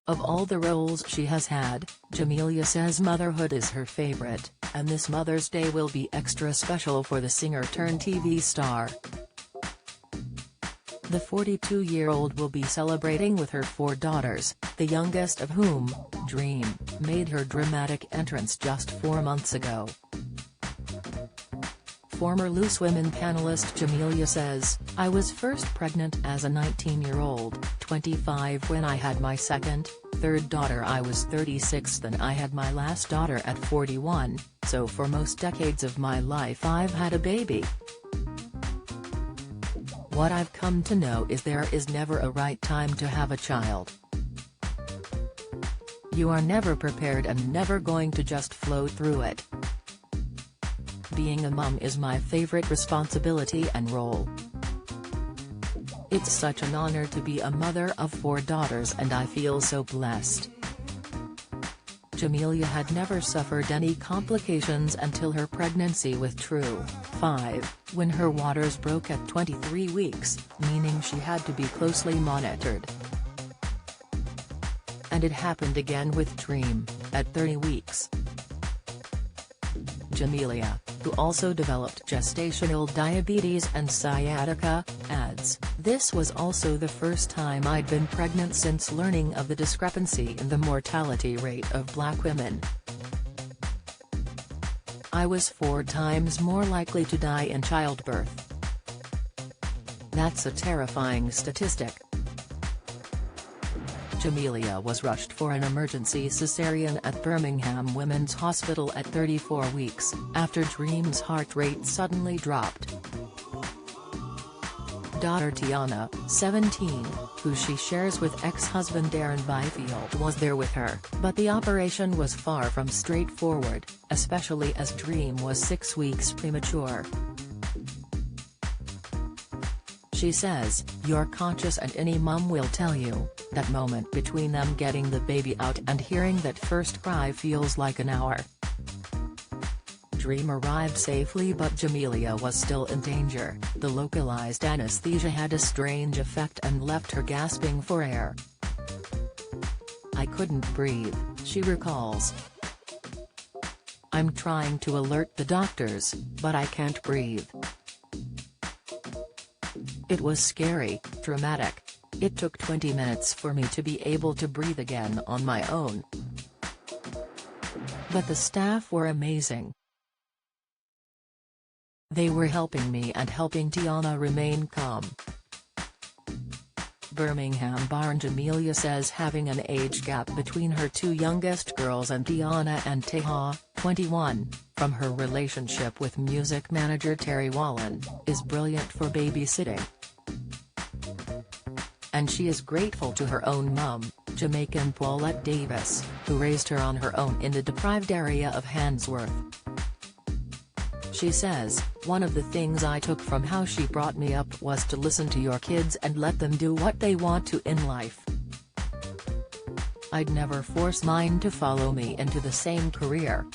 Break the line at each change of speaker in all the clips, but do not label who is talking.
Of all the roles she has had, Jamelia says motherhood is her favorite, and this Mother's Day will be extra special for the singer-turned-TV star. The 42-year-old will be celebrating with her 4 daughters, the youngest of whom, Dream, made her dramatic entrance just 4 months ago. Former Loose Women panelist Jamelia says, "I was first pregnant as a 19-year-old, 25 when I had my second, third daughter. I was 36 then I had my last daughter at 41, so for most decades of my life I've had a baby. What I've come to know is there is never a right time to have a child. You are never prepared and never going to just flow through it. Being a mum is my favorite responsibility and role. It's such an honor to be a mother of 4 daughters and I feel so blessed." Jamelia had never suffered any complications until her pregnancy with True 5, when her waters broke at 23 weeks, meaning she had to be closely monitored. And it happened again with Dream, at 30 weeks. Jamelia, who also developed gestational diabetes and sciatica, adds, "This was also the first time I'd been pregnant since learning of the discrepancy in the mortality rate of Black women. I was 4 times more likely to die in childbirth. That's a terrifying statistic." Jamelia was rushed for an emergency cesarean at Birmingham Women's Hospital at 34 weeks, after Dream's heart rate suddenly dropped. Daughter Tiana, 17, who she shares with ex-husband Darren Byfield, was there with her, but the operation was far from straightforward, especially as Dream was 6 weeks premature. She says, "You're conscious and any mum will tell you, that moment between them getting the baby out and hearing that first cry feels like an hour." Dream arrived safely but Jamelia was still in danger. The localized anesthesia had a strange effect and left her gasping for air. "I couldn't breathe," she recalls. "I'm trying to alert the doctors, but I can't breathe. It was scary, dramatic. It took 20 minutes for me to be able to breathe again on my own. But the staff were amazing. They were helping me and helping Tiana remain calm." Birmingham-born Jamelia says having an age gap between her 2 youngest girls and Tiana and Taha, 21, from her relationship with music manager Terry Wallen, is brilliant for babysitting. And she is grateful to her own mum, Jamaican Paulette Davis, who raised her on her own in the deprived area of Handsworth. She says, "One of the things I took from how she brought me up was to listen to your kids and let them do what they want to in life. I'd never force mine to follow me into the same career.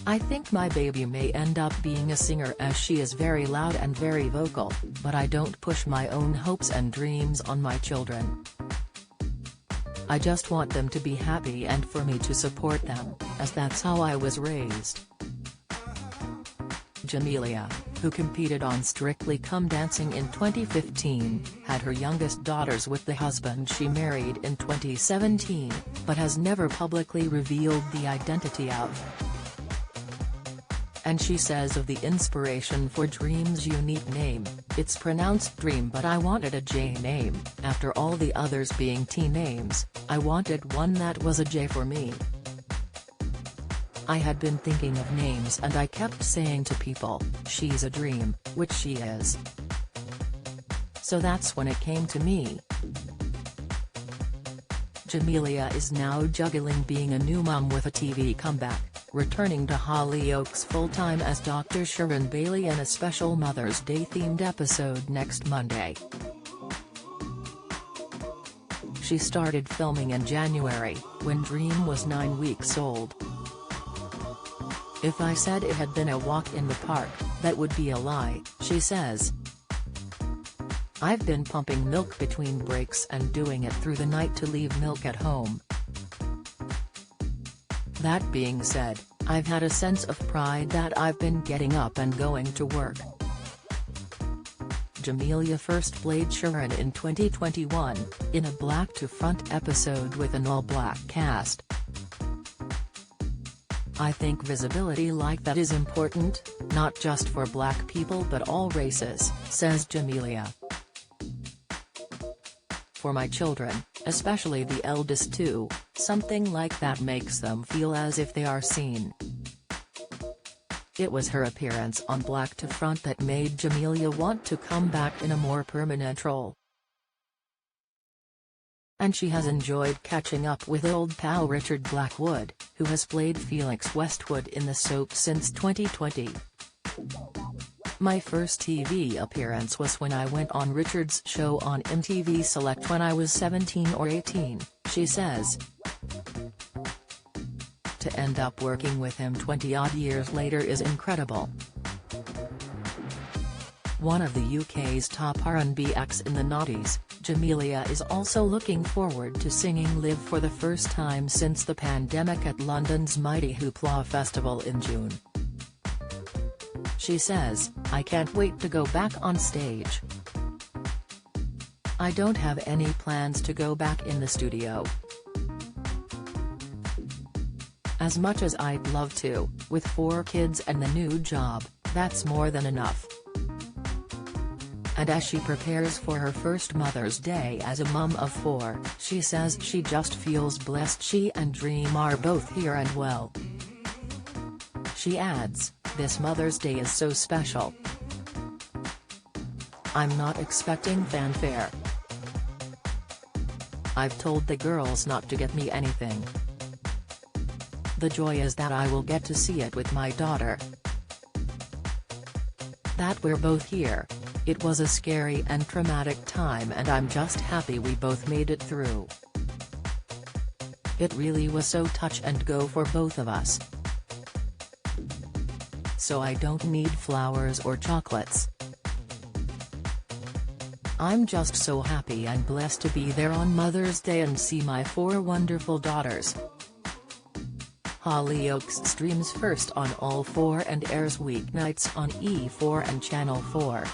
I think my baby may end up being a singer as she is very loud and very vocal, but I don't push my own hopes and dreams on my children. I just want them to be happy and for me to support them, as that's how I was raised." Jamelia, who competed on Strictly Come Dancing in 2015, had her youngest daughters with the husband she married in 2017, but has never publicly revealed the identity of. And she says of the inspiration for Dream's unique name, "It's pronounced Dream but I wanted a J name, after all the others being T names, I wanted one that was a J for me. I had been thinking of names and I kept saying to people, she's a dream, which she is. So that's when it came to me." Jamelia is now juggling being a new mum with a TV comeback, returning to Hollyoaks full-time as Dr. Sharon Bailey in a special Mother's Day themed episode next Monday. She started filming in January, when Dream was 9 weeks old. "If I said it had been a walk in the park, that would be a lie," she says. I've been pumping milk between breaks and doing it through the night to leave milk at home. That being said, I've had a sense of pride that I've been getting up and going to work. Jamelia first played Sharon in 2021, in a black-to-front episode with an all-black cast. I think visibility like that is important, not just for black people but all races, says Jamelia. For my children, especially the eldest two, something like that makes them feel as if they are seen. It was her appearance on Black to Front that made Jamelia want to come back in a more permanent role. And she has enjoyed catching up with old pal Richard Blackwood, who has played Felix Westwood in the soap since 2020. My first TV appearance was when I went on Richard's show on MTV Select when I was 17 or 18, she says. To end up working with him 20-odd years later is incredible. One of the UK's top R&B acts in the noughties, Jamelia is also looking forward to singing live for the first time since the pandemic at London's Mighty Hoopla Festival in June. She says, "I can't wait to go back on stage. I don't have any plans to go back in the studio. As much as I'd love to, with 4 kids and the new job, that's more than enough." And as she prepares for her first Mother's Day as a mum of 4, she says she just feels blessed she and Dream are both here and well. She adds, "This Mother's Day is so special. I'm not expecting fanfare. I've told the girls not to get me anything. The joy is that I will get to see it with my daughter. That we're both here. It was a scary and traumatic time and I'm just happy we both made it through. It really was so touch and go for both of us. So I don't need flowers or chocolates. I'm just so happy and blessed to be there on Mother's Day and see my 4 wonderful daughters." Hollyoaks streams first on All 4 and airs weeknights on E4 and Channel 4.